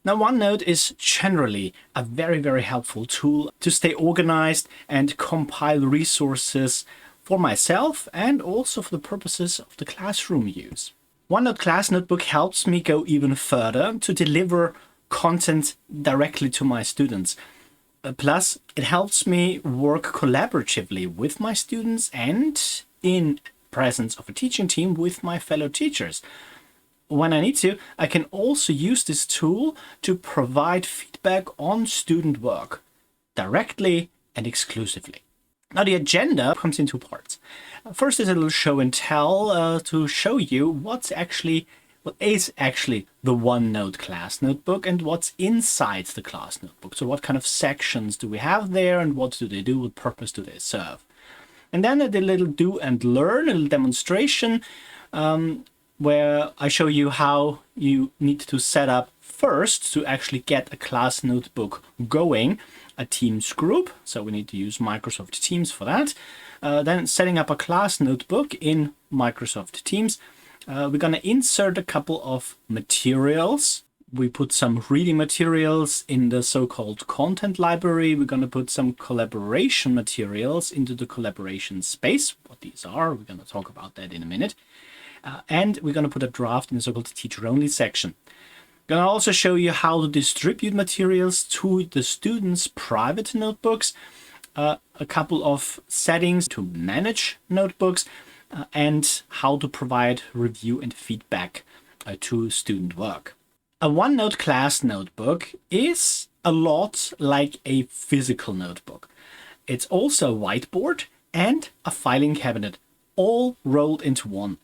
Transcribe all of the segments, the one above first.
Now, OneNote is generally a very helpful tool to stay organized and compile resources for myself and also for the purposes of the classroom use. OneNote Class Notebook helps me go even further to deliver content directly to my students. Plus, it helps me work collaboratively with my students and in presence of a teaching team with my fellow teachers. When I need to, I can also use this tool to provide feedback on student work directly and exclusively. Now, the agenda comes in two parts. First is a little show and tell to show you what is actually the OneNote class notebook and what's inside the class notebook. So what kind of sections do we have there and what do they do, what purpose do they serve? And then a little do and learn, a little demonstration where I show you how you need to set up first to actually get a class notebook going, a Teams group. So we need to use Microsoft Teams for that. Then setting up a class notebook in Microsoft Teams. We're going to insert a couple of materials. We put some reading materials in the so-called content library. We're going to put some collaboration materials into the collaboration space. What these are, we're going to talk about that in a minute. And we're going to put a draft in the so-called teacher-only section. I'm going to also show you how to distribute materials to the students' private notebooks, a couple of settings to manage notebooks, and how to provide review and feedback to student work. A OneNote class notebook is a lot like a physical notebook. It's also a whiteboard and a filing cabinet, all rolled into one.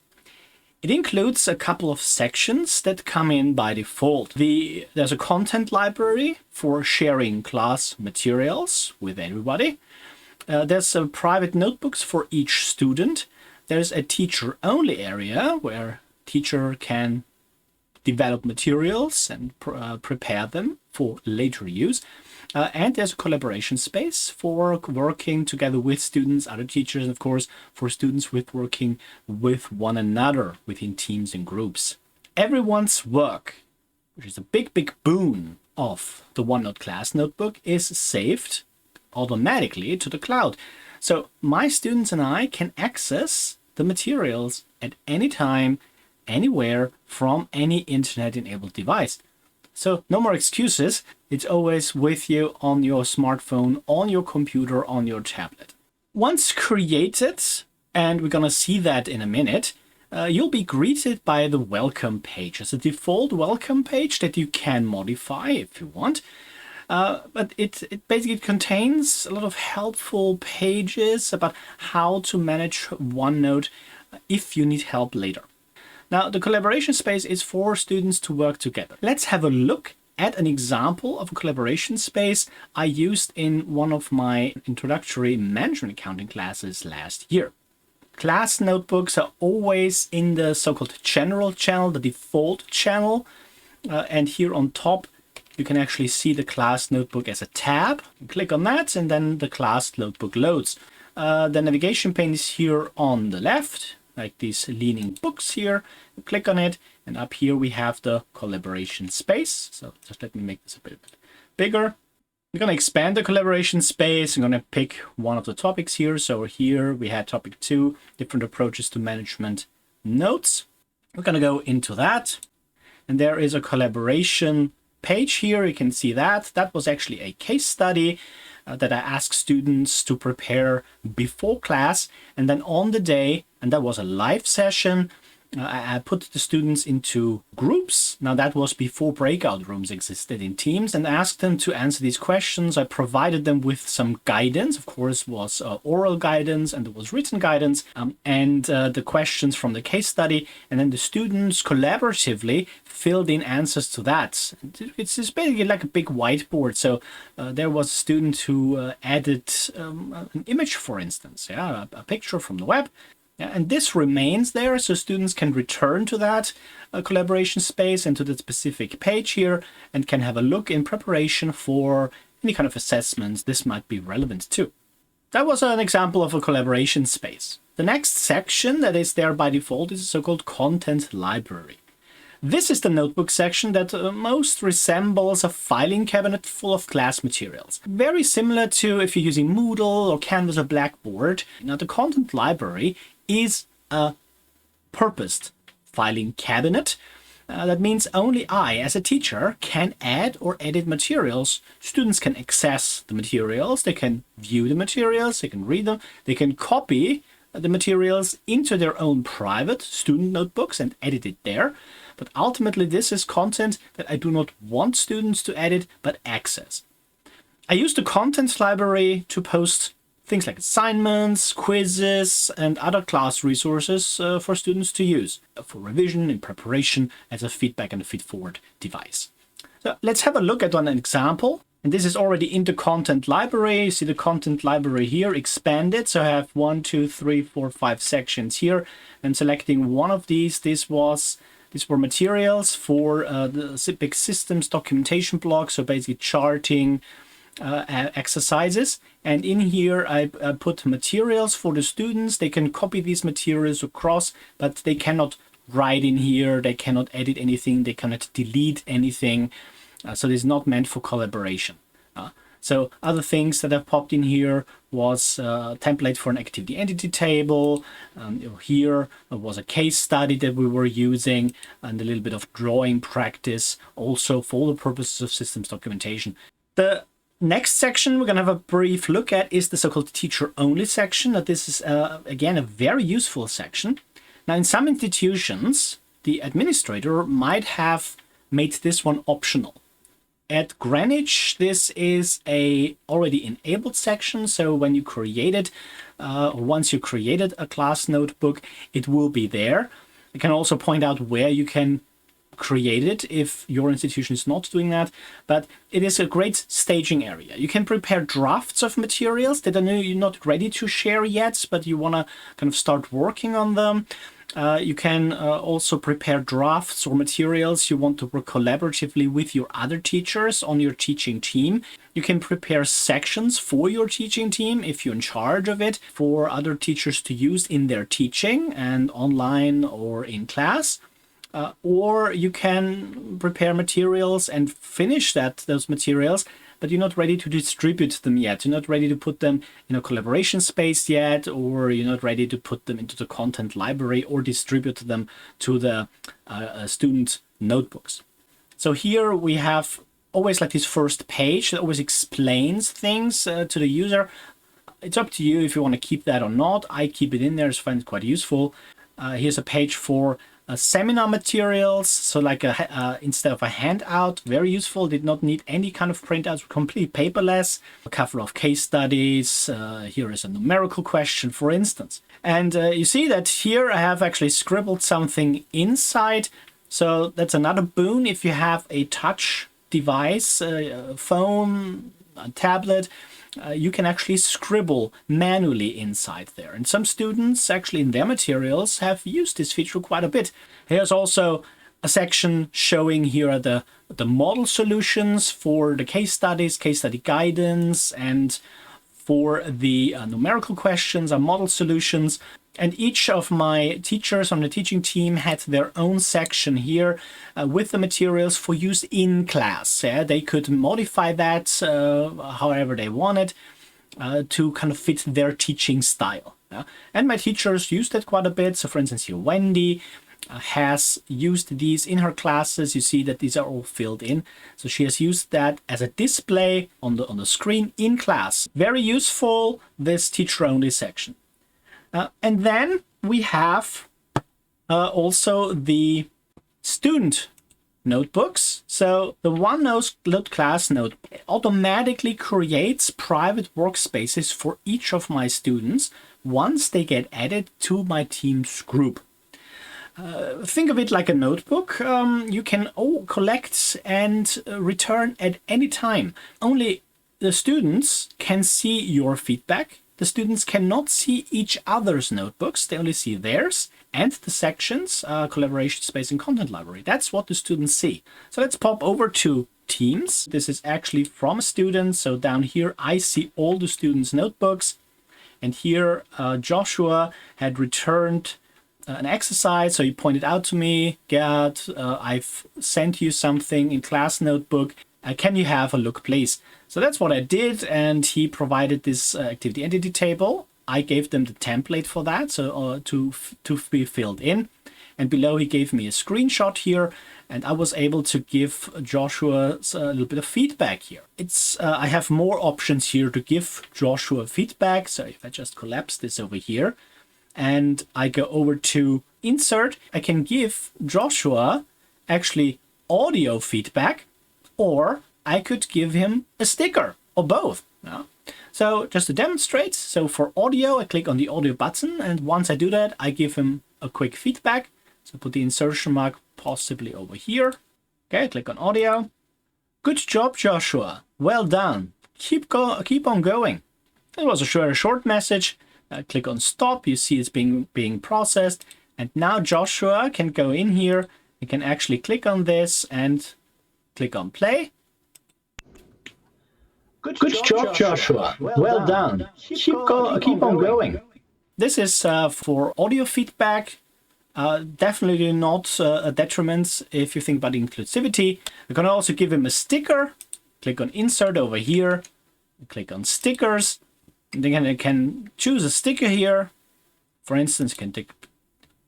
It includes a couple of sections that come in by default. There's a content library for sharing class materials with everybody. There's private notebooks for each student. There's a teacher-only area where teacher can develop materials and prepare them for later use. And there's a collaboration space for working together with students, other teachers, and of course, for students working with one another within teams and groups. Everyone's work, which is a big boon of the OneNote class notebook, is saved automatically to the cloud. So my students and I can access the materials at any time, anywhere, from any internet-enabled device. So no more excuses. It's always with you on your smartphone, on your computer, on your tablet. Once created, and we're going to see that in a minute, you'll be greeted by the welcome page. It's a default welcome page that you can modify if you want. But it basically contains a lot of helpful pages about how to manage OneNote if you need help later. Now, the collaboration space is for students to work together. Let's have a look at an example of a collaboration space I used in one of my introductory management accounting classes last year. Class notebooks are always in the so-called general channel, the default channel. And here on top, you can actually see the class notebook as a tab. You click on that and then the class notebook loads. The navigation pane is here on the left, like these leaning books here. You click on it, and up here we have the collaboration space. So just let me make this a bit bigger. We're going to expand the collaboration space. I'm going to pick one of the topics here. So here we had topic 2, different approaches to management notes. We're going to go into that. And there is a collaboration page here. You can see that. That was actually a case study that I asked students to prepare before class, and then on the day, and that was a live session, I put the students into groups. Now that was before breakout rooms existed in Teams, and asked them to answer these questions. I provided them with some guidance. Of course, was oral guidance and there was written guidance, and the questions from the case study, and then the students collaboratively filled in answers to that. It's basically like a big whiteboard. So there was a student who added an image, for instance, a picture from the web. Yeah, and this remains there, so students can return to that collaboration space and to the specific page here and can have a look in preparation for any kind of assessments this might be relevant to. That was an example of a collaboration space. The next section that is there by default is a so-called content library. This is the notebook section that most resembles a filing cabinet full of class materials. Very similar to if you're using Moodle or Canvas or Blackboard. Now, the content library is a purposed filing cabinet. That means only I, as a teacher, can add or edit materials. Students can access the materials, they can view the materials, they can read them, they can copy the materials into their own private student notebooks and edit it there. But ultimately, this is content that I do not want students to edit, but access. I use the contents library to post things like assignments, quizzes, and other class resources for students to use for revision, in preparation, as a feedback and a feed-forward device. So let's have a look at one example. And this is already in the content library. You see the content library here expanded. So I have 1, 2, 3, 4, 5 sections here. I'm selecting one of these. These were materials for the big systems documentation block. So basically charting exercises. And in here, I put materials for the students. They can copy these materials across, but they cannot write in here. They cannot edit anything. They cannot delete anything. So this is not meant for collaboration. So other things that I've popped in here was a template for an activity entity table. Here was a case study that we were using and a little bit of drawing practice also for the purposes of systems documentation. The next section we're going to have a brief look at is the so-called teacher-only section. This is, again, a very useful section. Now, in some institutions, the administrator might have made this one optional. At Greenwich, this is a already enabled section. So when you create it, once you created a class notebook, it will be there. I can also point out where you can create it if your institution is not doing that. But it is a great staging area. You can prepare drafts of materials that you're not ready to share yet, but you want to kind of start working on them. You can also prepare drafts or materials you want to work collaboratively with your other teachers on your teaching team. You can prepare sections for your teaching team if you're in charge of it for other teachers to use in their teaching and online or in class. Or you can prepare materials and finish those materials, but you're not ready to distribute them yet. You're not ready to put them in a collaboration space yet, or you're not ready to put them into the content library or distribute them to the student notebooks. So here we have always like this first page that always explains things to the user. It's up to you if you want to keep that or not. I keep it in there, so I find it quite useful. Here's a page for seminar materials, so like instead of a handout, very useful. Did not need any kind of printouts, completely paperless. A couple of case studies. Here is a numerical question, for instance. And you see that here I have actually scribbled something inside. So that's another boon if you have a touch device, phone, a tablet. You can actually scribble manually inside there. And some students actually in their materials have used this feature quite a bit. Here's also a section showing here the model solutions for the case studies, case study guidance, and for the numerical questions and model solutions. And each of my teachers on the teaching team had their own section here with the materials for use in class. Yeah? They could modify that however they wanted to kind of fit their teaching style. Yeah? And my teachers used it quite a bit. So for instance, here Wendy has used these in her classes. You see that these are all filled in. So she has used that as a display on the screen in class. Very useful, this teacher-only section. And then we have also the student notebooks. So the OneNote class notebook automatically creates private workspaces for each of my students once they get added to my team's group. Think of it like a notebook. You can collect and return at any time. Only the students can see your feedback. The students cannot see each other's notebooks. They only see theirs and the sections, collaboration space and content library. That's what the students see. So let's pop over to Teams. This is actually from a student. So down here, I see all the students' notebooks. And here, Joshua had returned an exercise. So he pointed out to me, Gerhard, I've sent you something in class notebook. Can you have a look, please? So that's what I did. And he provided this activity entity table. I gave them the template for that, so to be filled in. And below he gave me a screenshot here, and I was able to give Joshua a little bit of feedback here. I have more options here to give Joshua feedback. So if I just collapse this over here and I go over to insert, I can give Joshua actually audio feedback, or I could give him a sticker, or both. Yeah. So just to demonstrate, so for audio, I click on the audio button, and once I do that, I give him a quick feedback. So put the insertion mark possibly over here. Okay, click on audio. Good job, Joshua. Well done. Keep on going. It was a short message. Click on stop. You see it's being processed. And now Joshua can go in here. You can actually click on this and click on play. Good job, Joshua. Well done. Keep on going. This is for audio feedback. Definitely not a detriment if you think about inclusivity. We're going to also give him a sticker. Click on insert over here. Click on stickers. And then I can choose a sticker here. For instance, you can take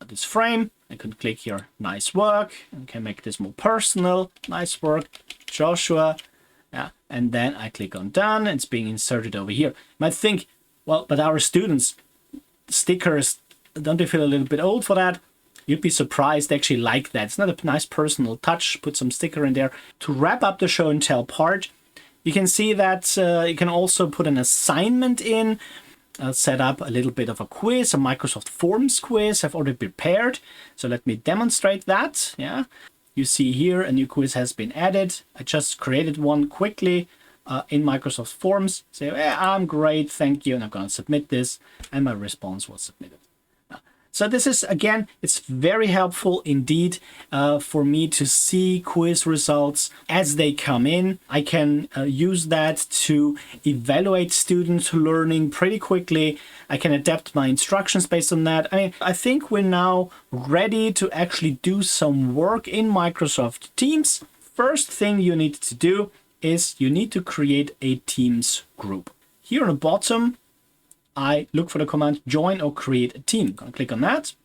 this frame. I can click here, nice work. And can make this more personal. Nice work, Joshua. Yeah, and then I click on done. It's being inserted over here. You might think, well, but our students, stickers, don't they feel a little bit old for that? You'd be surprised they actually like that. It's not a nice personal touch. Put some sticker in there. To wrap up the show and tell part, you can see that you can also put an assignment in, set up a little bit of a quiz, a Microsoft Forms quiz I've already prepared. So let me demonstrate that. Yeah. You see here a new quiz has been added. I just created one quickly in Microsoft Forms. Say, I'm great, thank you. And I'm going to submit this. And my response was submitted. So this is, again, it's very helpful indeed for me to see quiz results as they come in. I can use that to evaluate students learning pretty quickly. I can adapt my instructions based on that. I mean, I think we're now ready to actually do some work in Microsoft Teams. First thing you need to do is you need to create a Teams group. Here on the bottom, I look for the command join or create a team. I'm going to click on that.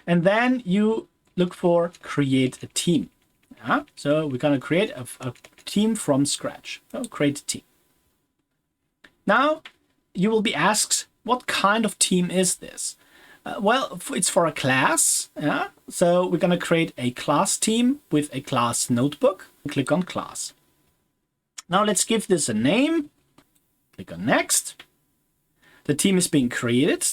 And then you look for create a team. Yeah? So we're going to create a team from scratch. So create a team. Now you will be asked, what kind of team is this? Well, it's for a class. Yeah? So we're going to create a class team with a class notebook. Click on class. Now let's give this a name. Click on next. The team is being created,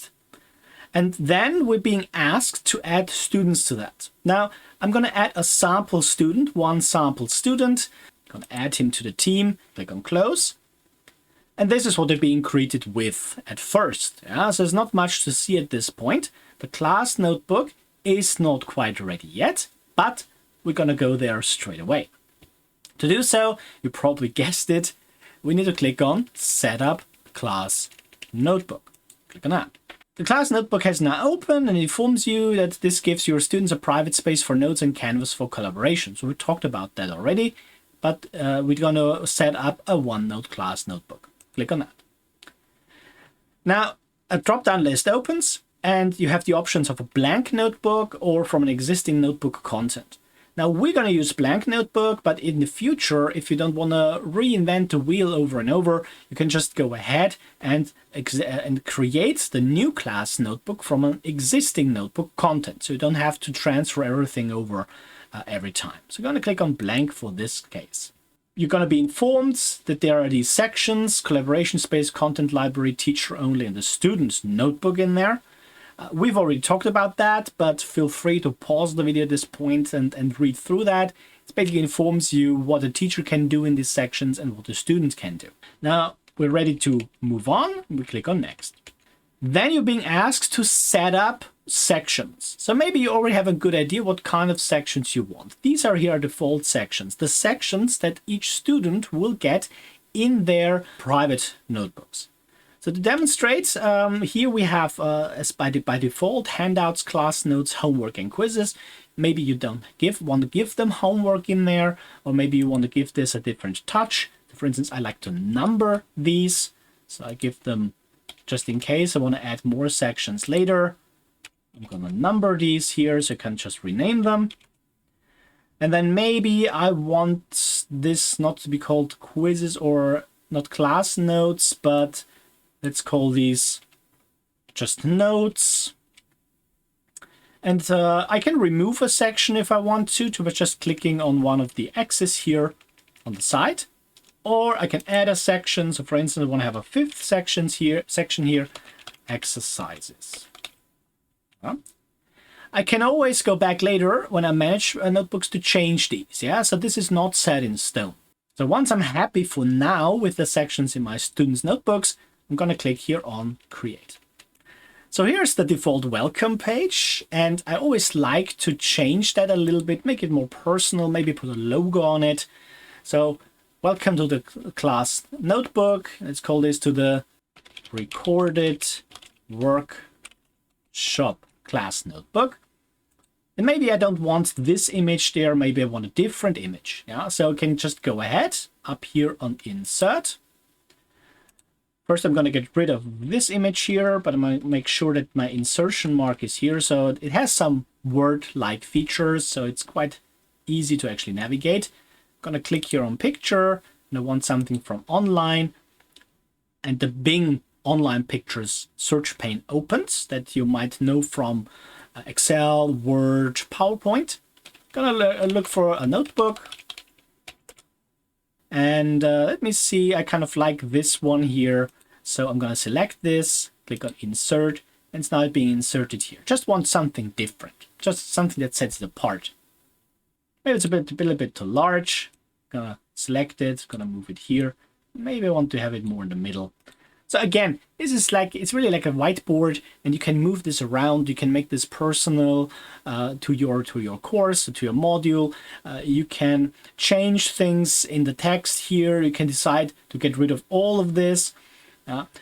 and then we're being asked to add students to that. Now, I'm going to add a sample student, one sample student. I'm going to add him to the team, click on close. And this is what they're being created with at first. Yeah? So there's not much to see at this point. The class notebook is not quite ready yet, but we're going to go there straight away. To do so, you probably guessed it, we need to click on Setup Class Notebook. Click on that. The class notebook has now opened and informs you that this gives your students a private space for notes and canvas for collaboration. So we talked about that already, but we're going to set up a OneNote class notebook. Click on that. Now, a drop-down list opens and you have the options of a blank notebook or from an existing notebook content. Now we're going to use blank notebook, but in the future, if you don't want to reinvent the wheel over and over, you can just go ahead and create the new class notebook from an existing notebook content. So you don't have to transfer everything over every time. So I'm going to click on blank for this case. You're going to be informed that there are these sections, collaboration space, content library, teacher only, and the student's notebook in there. We've already talked about that, but feel free to pause the video at this point and read through that. It basically informs you what the teacher can do in these sections and what the students can do. Now, we're ready to move on. We click on next. Then you're being asked to set up sections. So maybe you already have a good idea what kind of sections you want. These are here default sections, the sections that each student will get in their private notebooks. So to demonstrate, here we have, as by default, handouts, class notes, homework, and quizzes. Maybe you don't want to give them homework in there, or maybe you want to give this a different touch. For instance, I like to number these, so I give them, just in case I want to add more sections later. I'm going to number these here, so I can just rename them. And then maybe I want this not to be called quizzes or not class notes, but let's call these just notes. And I can remove a section if I want to by just clicking on one of the X's here on the side. Or I can add a section. So for instance, I want to have a fifth section here, exercises. I can always go back later when I manage notebooks to change these. Yeah, so this is not set in stone. So once I'm happy for now with the sections in my students' notebooks, I'm going to click here on Create. So here's the default welcome page, and I always like to change that a little bit, make it more personal, maybe put a logo on it. So welcome to the class notebook. Let's call this to the recorded workshop class notebook. And maybe I don't want this image there, maybe I want a different image. Yeah, so I can just go ahead up here on Insert. First, I'm going to get rid of this image here, but I'm going to make sure that my insertion mark is here. So it has some word-like features, so it's quite easy to actually navigate. I'm going to click here on Picture, and I want something from online. And the Bing Online Pictures search pane opens, that you might know from Excel, Word, PowerPoint. I'm going to look for a notebook. And let me see, I kind of like this one here. So I'm going to select this, click on Insert, and it's now being inserted here. Just want something different, just something that sets it apart. Maybe it's a little bit too large. I'm going to select it, going to move it here. Maybe I want to have it more in the middle. So again, this is like, it's really like a whiteboard, and you can move this around. You can make this personal to your course, to your module. You can change things in the text here. You can decide to get rid of all of this.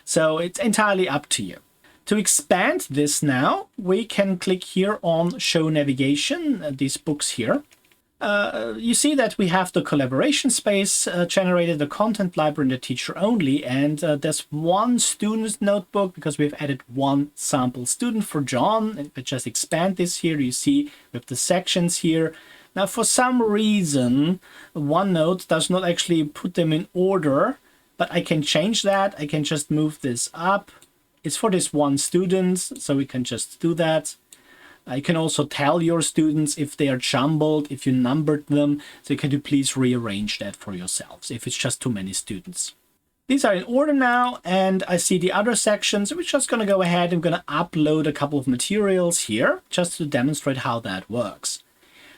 So it's entirely up to you. To expand this now, we can click here on Show Navigation, these books here. You see that we have the collaboration space generated, the content library, and the teacher only. And there's one student's notebook because we've added one sample student for John. If I just expand this here, you see we have the sections here. Now, for some reason, OneNote does not actually put them in order, but I can change that. I can just move this up. It's for this one student, so we can just do that. You can also tell your students if they are jumbled, if you numbered them. So can you please rearrange that for yourselves if it's just too many students. These are in order now, and I see the other sections. We're just going to go ahead. I'm going to upload a couple of materials here just to demonstrate how that works.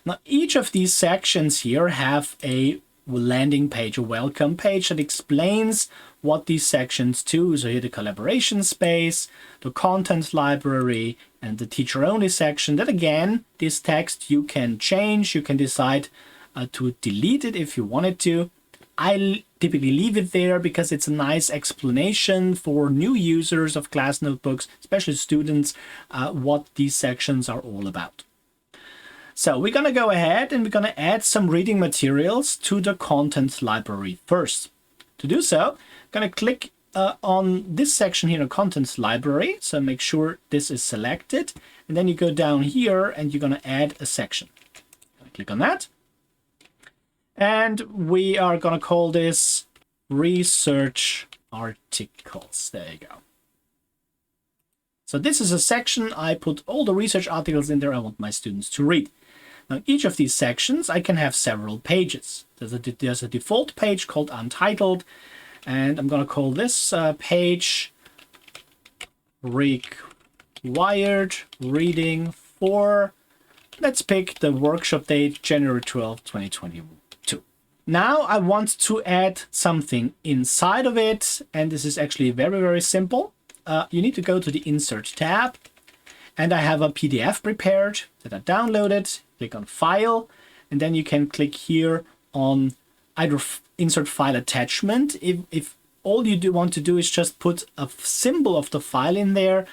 Now, each of these sections here have a landing page, a welcome page that explains what these sections do. So here the collaboration space, the content library, and the teacher only section. That again, this text you can change. You can decide to delete it if you wanted to. I typically leave it there because it's a nice explanation for new users of class notebooks, especially students, what these sections are all about. So we're going to go ahead and we're going to add some reading materials to the content library first. To do so, I'm going to click on this section here, the content library. So make sure this is selected. And then you go down here and you're going to add a section. Click on that. And we are going to call this Research Articles. There you go. So this is a section. I put all the research articles in there I want my students to read. Now, each of these sections, I can have several pages. There's a default page called Untitled, and I'm going to call this page Required Reading for, let's pick the workshop date, January 12, 2022. Now, I want to add something inside of it, and this is actually very, very simple. You need to go to the Insert tab, and I have a PDF prepared that I downloaded. Click on File, and then you can click here on either Insert File Attachment if all you do want to do is just put a symbol of the file in there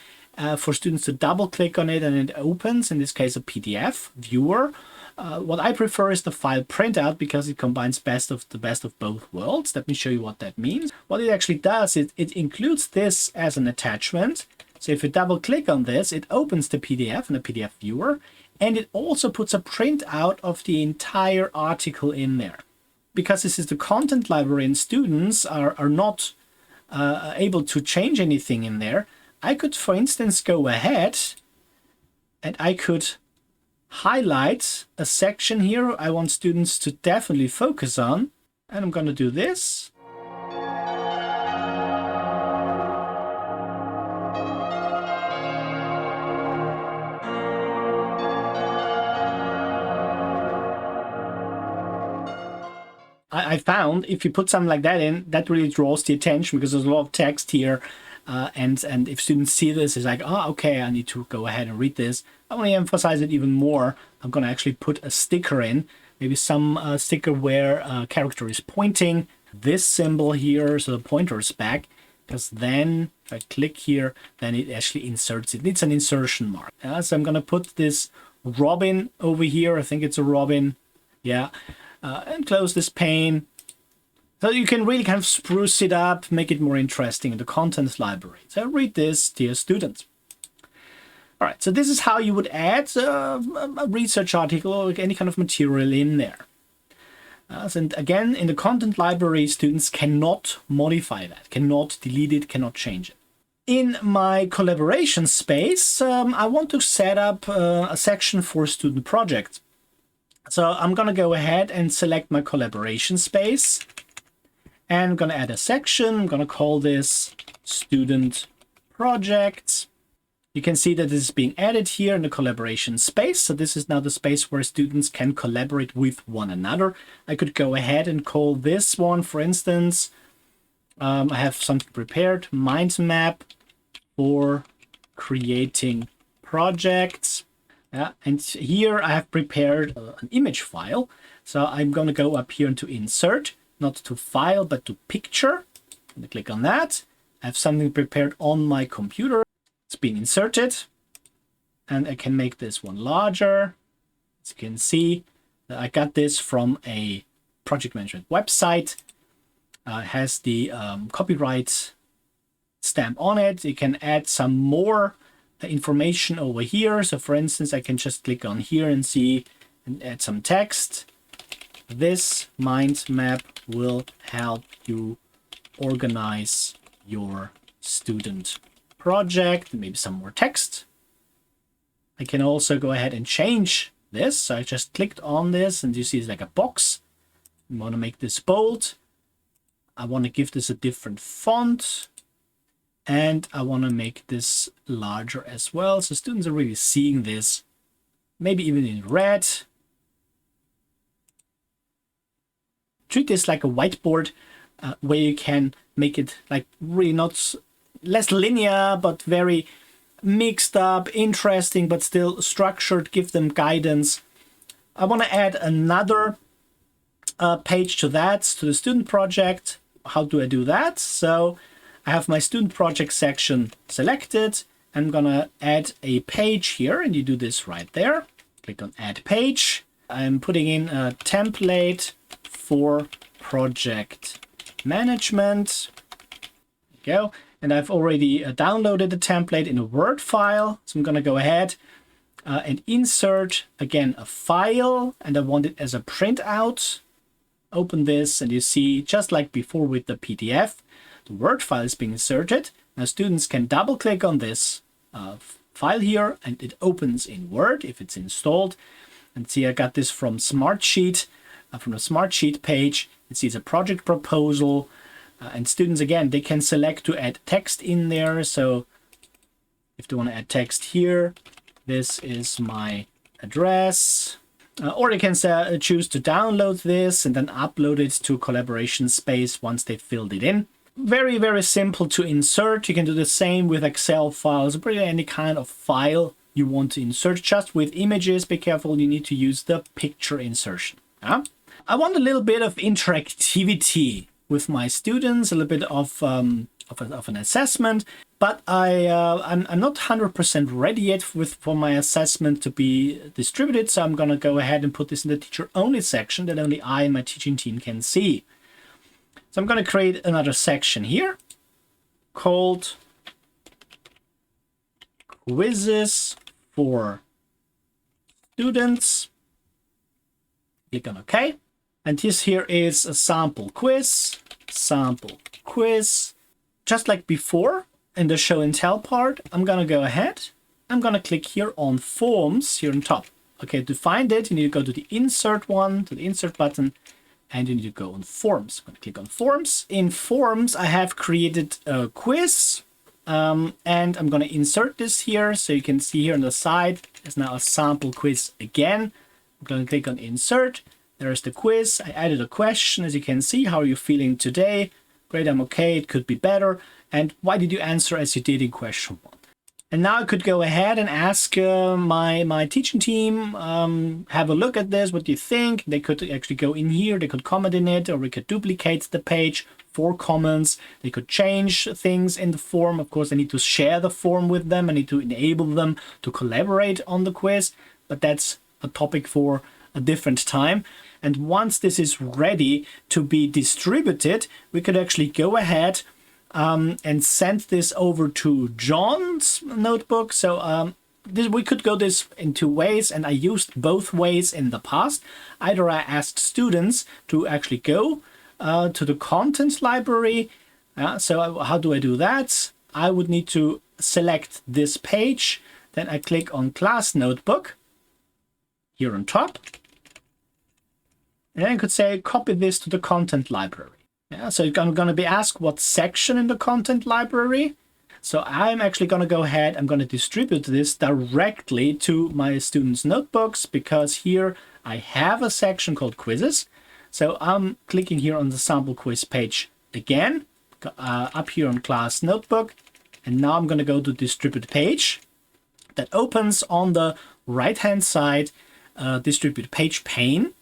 for students to double click on it and it opens, in this case, a PDF viewer. What I prefer is the file printout because it combines the best of both worlds. Let me show you what that means. What it actually does is it includes this as an attachment. So if you double click on this, it opens the PDF in the PDF viewer, and it also puts a printout of the entire article in there. Because this is the content library and students are not able to change anything in there, I could, for instance, go ahead and I could highlight a section here I want students to definitely focus on. And I'm going to do this. I found if you put something like that in, that really draws the attention because there's a lot of text here. And if students see this, it's like, oh, okay, I need to go ahead and read this. I want to emphasize it even more. I'm going to actually put a sticker in, maybe some sticker where a character is pointing. This symbol here, so the pointer is back, because then if I click here, then it actually inserts it. It needs an insertion mark. So I'm going to put this Robin over here. I think it's a Robin. Yeah. And close this pane. So you can really kind of spruce it up, make it more interesting in the contents library. So read this, dear students. All right, so this is how you would add a research article or any kind of material in there. And again, in the content library, students cannot modify that, cannot delete it, cannot change it. In my collaboration space, I want to set up a section for student projects. So I'm going to go ahead and select my collaboration space. And I'm going to add a section. I'm going to call this student projects. You can see that this is being added here in the collaboration space. So this is now the space where students can collaborate with one another. I could go ahead and call this one, for instance, I have something prepared, mind map for creating projects. Yeah, and here I have prepared an image file. So I'm going to go up here into insert, not to file, but to picture. I'm going to click on that. I have something prepared on my computer. It's being inserted. And I can make this one larger. As you can see, I got this from a project management website. It has the copyright stamp on it. You can add some more information over here. So for instance, I can just click on here and see and add some text. This mind map will help you organize your student project. Maybe some more text. I can also go ahead and change this. So I just clicked on this and you see it's like a box. I want to make this bold. I want to give this a different font. And I want to make this larger as well. So students are really seeing this, maybe even in red. Treat this like a whiteboard where you can make it like really not less linear, but very mixed up, interesting, but still structured, give them guidance. I want to add another page to that, to the student project. How do I do that? So I have my student project section selected. I'm going to add a page here, and you do this right there. Click on add page. I'm putting in a template for project management. There you go. And I've already downloaded the template in a Word file. So I'm going to go ahead and insert again a file, and I want it as a printout. Open this, and you see, just like before with the PDF, the Word file is being inserted. Now students can double click on this file here, and it opens in Word if it's installed. And see, I got this from Smartsheet, from the Smartsheet page. It sees a project proposal, and students, again, they can select to add text in there. So if they want to add text here, this is my address. Or they can choose to download this and then upload it to collaboration space once they've filled it in. Very, very simple to insert. You can do the same with Excel files, pretty any kind of file you want to insert. Just with images, be careful, you need to use the picture insertion. I want a little bit of interactivity with my students, a little bit of an assessment, but I'm not 100% ready yet for my assessment to be distributed, so I'm going to go ahead and put this in the teacher-only section that only I and my teaching team can see. So I'm going to create another section here called Quizzes for Students. Click on OK. And this here is a sample quiz. Just like before in the show and tell part, I'm going to go ahead. I'm going to click here on Forms here on top. Okay, to find it, you need to go to the Insert one, to the Insert button, and you need to go on Forms. I'm going to click on Forms. In Forms, I have created a quiz, and I'm going to insert this here. So you can see here on the side, there's now a sample quiz again. I'm going to click on Insert. There's the quiz. I added a question, as you can see. How are you feeling today? Great, I'm okay. It could be better. And why did you answer as you did in question 1? And now I could go ahead and ask my teaching team, have a look at this. What do you think? They could actually go in here. They could comment in it, or we could duplicate the page for comments. They could change things in the form. Of course, I need to share the form with them. I need to enable them to collaborate on the quiz. But that's a topic for a different time. And once this is ready to be distributed, we could actually go ahead and send this over to John's notebook. So we could go this in 2 ways, and I used both ways in the past. Either I asked students to actually go to the contents library. So how do I do that? I would need to select this page. Then I click on Class Notebook here on top. And then I could say, copy this to the content library. Yeah, so I'm going to be asked what section in the content library. So I'm actually going to go ahead, I'm going to distribute this directly to my students' notebooks, because here I have a section called Quizzes. So I'm clicking here on the sample quiz page again, up here on Class Notebook. And now I'm going to go to Distribute Page. That opens on the right-hand side, Distribute Page pane.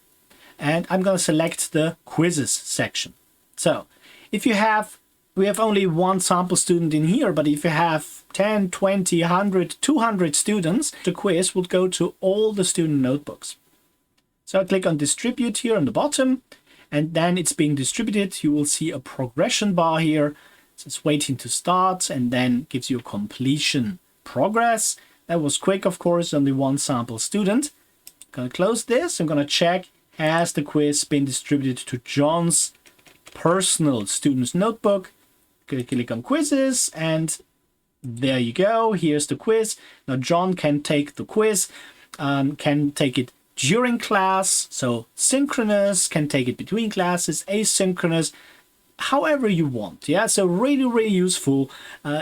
And I'm going to select the Quizzes section. So if you have, we have only one sample student in here, but if you have 10, 20, 100, 200 students, the quiz would go to all the student notebooks. So I click on Distribute here on the bottom, and then it's being distributed. You will see a progression bar here. So it's waiting to start, and then gives you a completion progress. That was quick, of course, only one sample student. I'm going to close this. I'm going to check, has the quiz been distributed to John's personal student's notebook? Click on Quizzes, and there you go. Here's the quiz. Now John can take the quiz, can take it during class, so synchronous, can take it between classes, asynchronous, however you want. Yeah, so really useful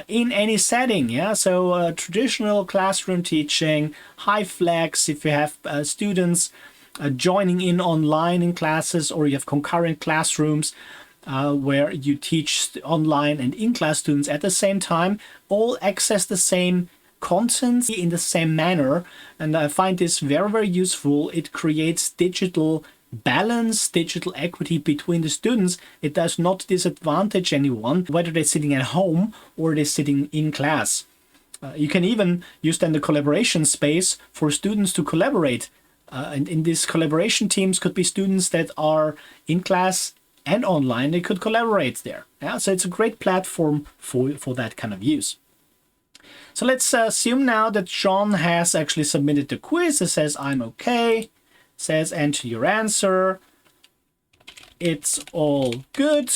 in any setting. Yeah, so traditional classroom teaching, high flex if you have students joining in online in classes, or you have concurrent classrooms where you teach online and in-class students at the same time, all access the same content in the same manner. And I find this very useful. It creates digital balance, digital equity between the students. It does not disadvantage anyone, whether they're sitting at home or they're sitting in class. You can even use then the collaboration space for students to collaborate. And in these collaboration teams could be students that are in class and online. They could collaborate there. Yeah, so it's a great platform for that kind of use. So let's assume now that John has actually submitted the quiz. It says, I'm okay. It says, enter your answer. It's all good.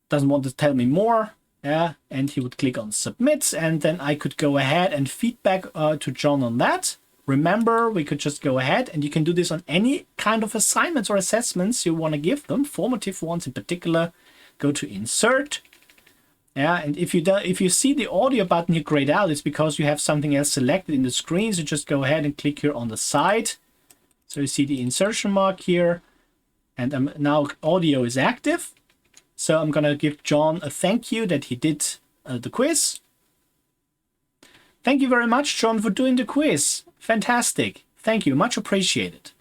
Doesn't want to tell me more. Yeah, and he would click on submit, and then I could go ahead and feedback to John on that. Remember, we could just go ahead, and you can do this on any kind of assignments or assessments you want to give them, formative ones in particular. Go to insert. Yeah, and if you see the audio button here grayed out, it's because you have something else selected in the screen. So just go ahead and click here on the side. So you see the insertion mark here, and now audio is active. So I'm gonna give John a thank you that he did the quiz. Thank you very much, John, for doing the quiz. Fantastic. Thank you. Much appreciated.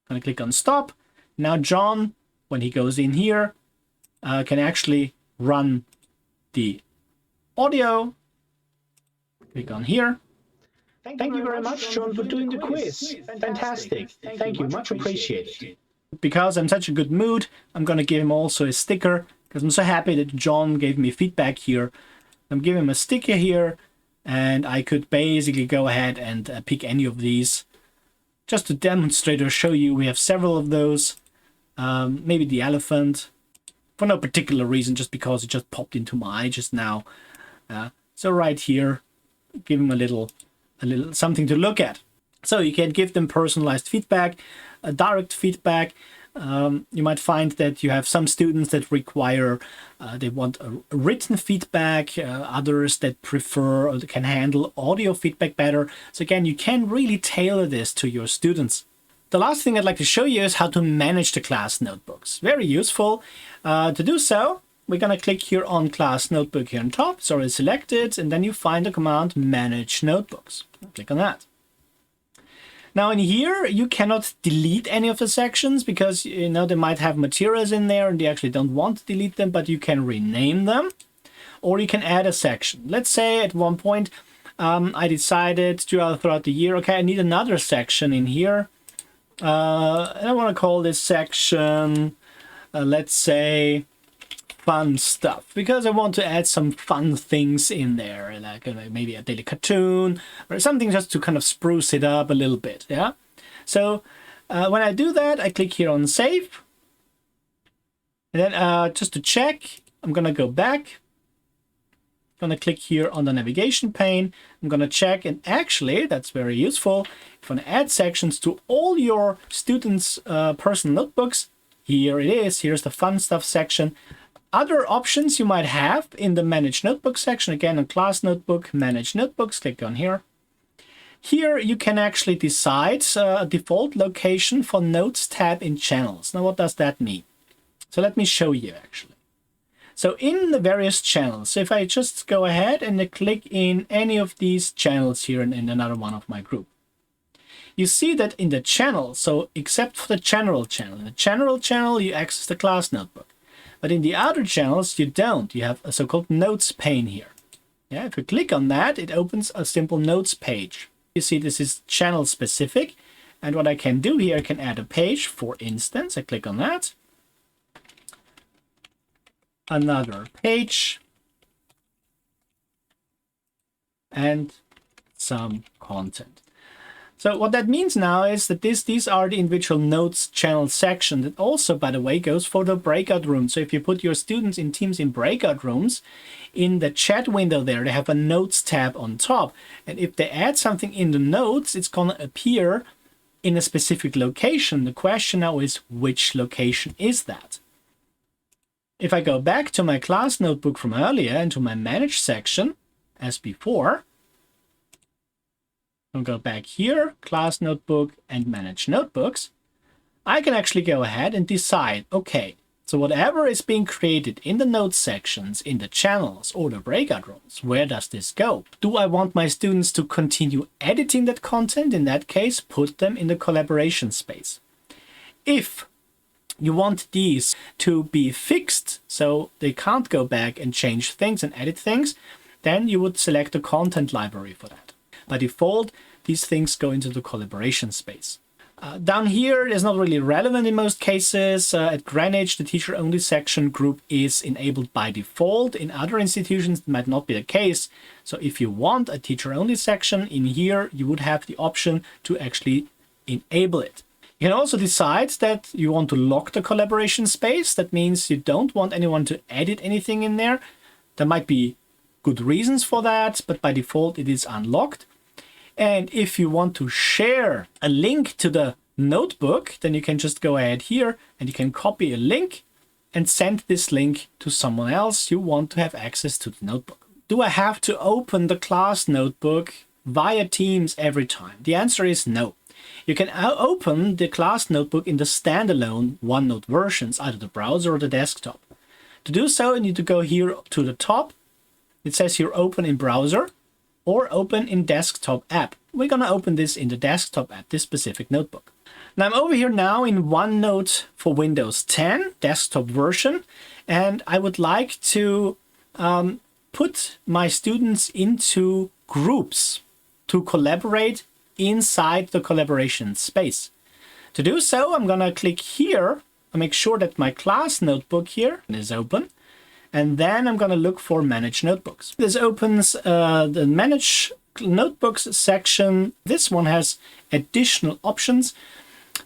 I'm going to click on stop. Now, John, when he goes in here, can actually run the audio. Click on here. Thank you very much, John, for doing the quiz. Fantastic. Thank you. Much appreciated. Because I'm such a good mood, I'm going to give him also a sticker, because I'm so happy that John gave me feedback here. I'm giving him a sticker here, and I could basically go ahead and pick any of these. Just to demonstrate or show you, we have several of those. Maybe the elephant, for no particular reason, just because it just popped into my eye just now. So right here, give him a little something to look at. So you can give them personalized feedback, direct feedback. You might find that you have some students that require, they want a written feedback, others that prefer or can handle audio feedback better. So again, you can really tailor this to your students. The last thing I'd like to show you is how to manage the class notebooks. Very useful. To do so, we're going to click here on class notebook here on top. It's already selected, and then you find the command manage notebooks. Click on that. Now in here, you cannot delete any of the sections because, you know, they might have materials in there and you actually don't want to delete them, but you can rename them or you can add a section. Let's say at one point, I decided throughout the year, okay, I need another section in here. And I want to call this section, let's say, fun stuff, because I want to add some fun things in there, like maybe a daily cartoon or something just to kind of spruce it up a little bit. Yeah. So when I do that, I click here on save. And then just to check, I'm going to go back. I'm going to click here on the navigation pane. I'm going to check, and actually that's very useful. If you want to add sections to all your students' personal notebooks, here it is. Here's the fun stuff section. Other options you might have in the Manage Notebook section, again on Class Notebook, Manage Notebooks, click on here. Here you can actually decide a default location for Notes tab in Channels. Now what does that mean? So let me show you actually. So in the various channels, so if I just go ahead and click in any of these channels here in another one of my group, you see that in the channel, so except for the general channel, in the general channel you access the Class Notebook. But in the other channels, you don't. You have a so-called notes pane here. Yeah, if you click on that, it opens a simple notes page. You see this is channel specific. And what I can do here, I can add a page. For instance, I click on that. Another page. And some content. So what that means now is that these are the individual notes channel section that also, by the way, goes for the breakout room. So if you put your students in teams in breakout rooms, in the chat window there, they have a notes tab on top. And if they add something in the notes, it's going to appear in a specific location. The question now is, which location is that? If I go back to my class notebook from earlier and to my manage section, as before, I'll go back here, Class Notebook and Manage Notebooks. I can actually go ahead and decide, okay, so whatever is being created in the notes sections, in the channels or the breakout rooms, where does this go? Do I want my students to continue editing that content? In that case, put them in the collaboration space. If you want these to be fixed, so they can't go back and change things and edit things, then you would select the content library for that. By default, these things go into the collaboration space. Down here, it's not really relevant in most cases. At Greenwich, the teacher-only section group is enabled by default. In other institutions, it might not be the case. So if you want a teacher-only section in here, you would have the option to actually enable it. You can also decide that you want to lock the collaboration space. That means you don't want anyone to edit anything in there. There might be good reasons for that, but by default, it is unlocked. And if you want to share a link to the notebook, then you can just go ahead here and you can copy a link and send this link to someone else you want to have access to the notebook. Do I have to open the class notebook via Teams every time? The answer is no. You can open the class notebook in the standalone OneNote versions, either the browser or the desktop. To do so, you need to go here to the top. It says here open in browser or open in desktop app. We're going to open this in the desktop app, this specific notebook. Now I'm over here now in OneNote for Windows 10 desktop version. and I would like to put my students into groups to collaborate inside the collaboration space. To do so, I'm going to click here and make sure that my class notebook here is open. And then I'm going to look for Manage Notebooks. This opens the Manage Notebooks section. This one has additional options.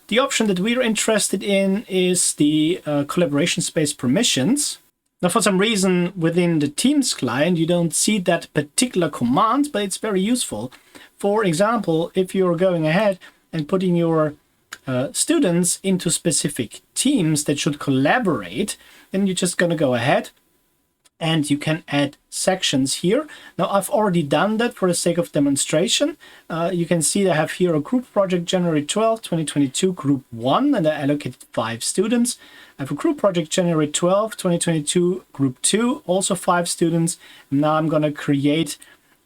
The option that we're interested in is the collaboration space permissions. Now, for some reason within the Teams client, you don't see that particular command, but it's very useful. For example, if you're going ahead and putting your students into specific teams that should collaborate, then you're just going to go ahead and you can add sections here. Now, I've already done that for the sake of demonstration. You can see I have here a group project January 12, 2022, group 1, and I allocated 5 students. I have a group project January 12, 2022, group 2, also 5 students. Now I'm going to create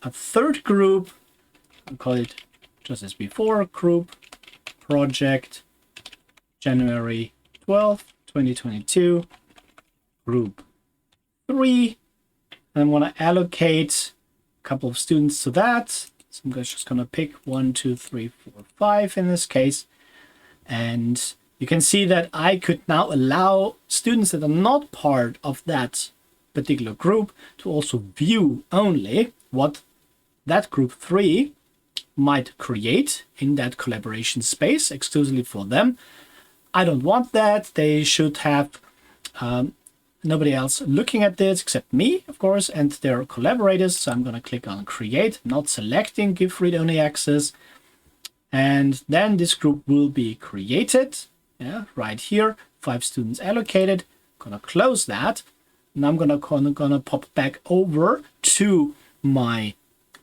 a third group. I'll call it just as before, group project January 12, 2022, group 3. And I'm going to allocate a couple of students to that. So I'm just going to pick 1, 2, 3, 4, 5 in this case. And you can see that I could now allow students that are not part of that particular group to also view only what that group 3 might create in that collaboration space exclusively for them. I don't want that. They should have nobody else looking at this except me, of course, and their collaborators. So I'm going to click on Create, not selecting Give Read-Only Access. And then this group will be created. Yeah, right here, 5 students allocated. I'm going to close that. And I'm going to pop back over to my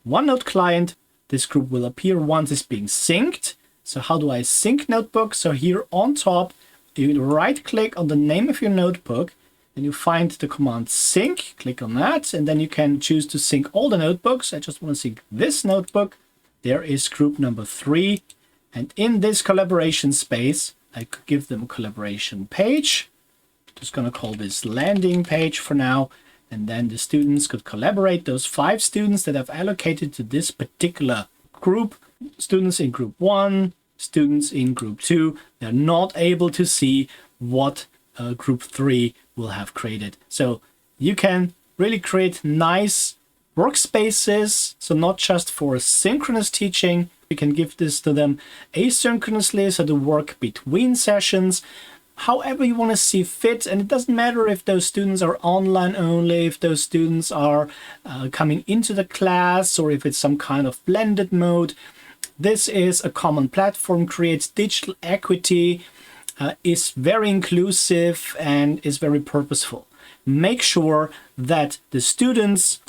OneNote client. This group will appear once it's being synced. So how do I sync notebook? So here on top, you right click on the name of your notebook and you find the command sync, click on that, and then you can choose to sync all the notebooks. I just want to sync this notebook. There is group number 3. And in this collaboration space, I could give them a collaboration page. Just going to call this landing page for now. And then the students could collaborate. Those 5 students that I've allocated to this particular group, students in group 1, students in group 2, they're not able to see what group 3 will have created. So you can really create nice workspaces. So not just for synchronous teaching, you can give this to them asynchronously, so to work between sessions, however you want to see fit. And it doesn't matter if those students are online only, if those students are coming into the class, or if it's some kind of blended mode. This is a common platform, creates digital equity, is very inclusive, and is very purposeful. Make sure that the students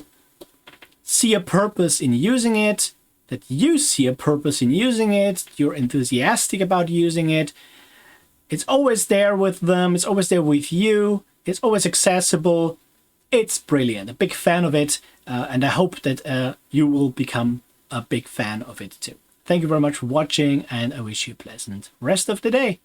see a purpose in using it, that you see a purpose in using it, you're enthusiastic about using it. It's always there with them, it's always there with you, it's always accessible. It's brilliant, a big fan of it, and I hope that you will become a big fan of it too. Thank you very much for watching, and I wish you a pleasant rest of the day.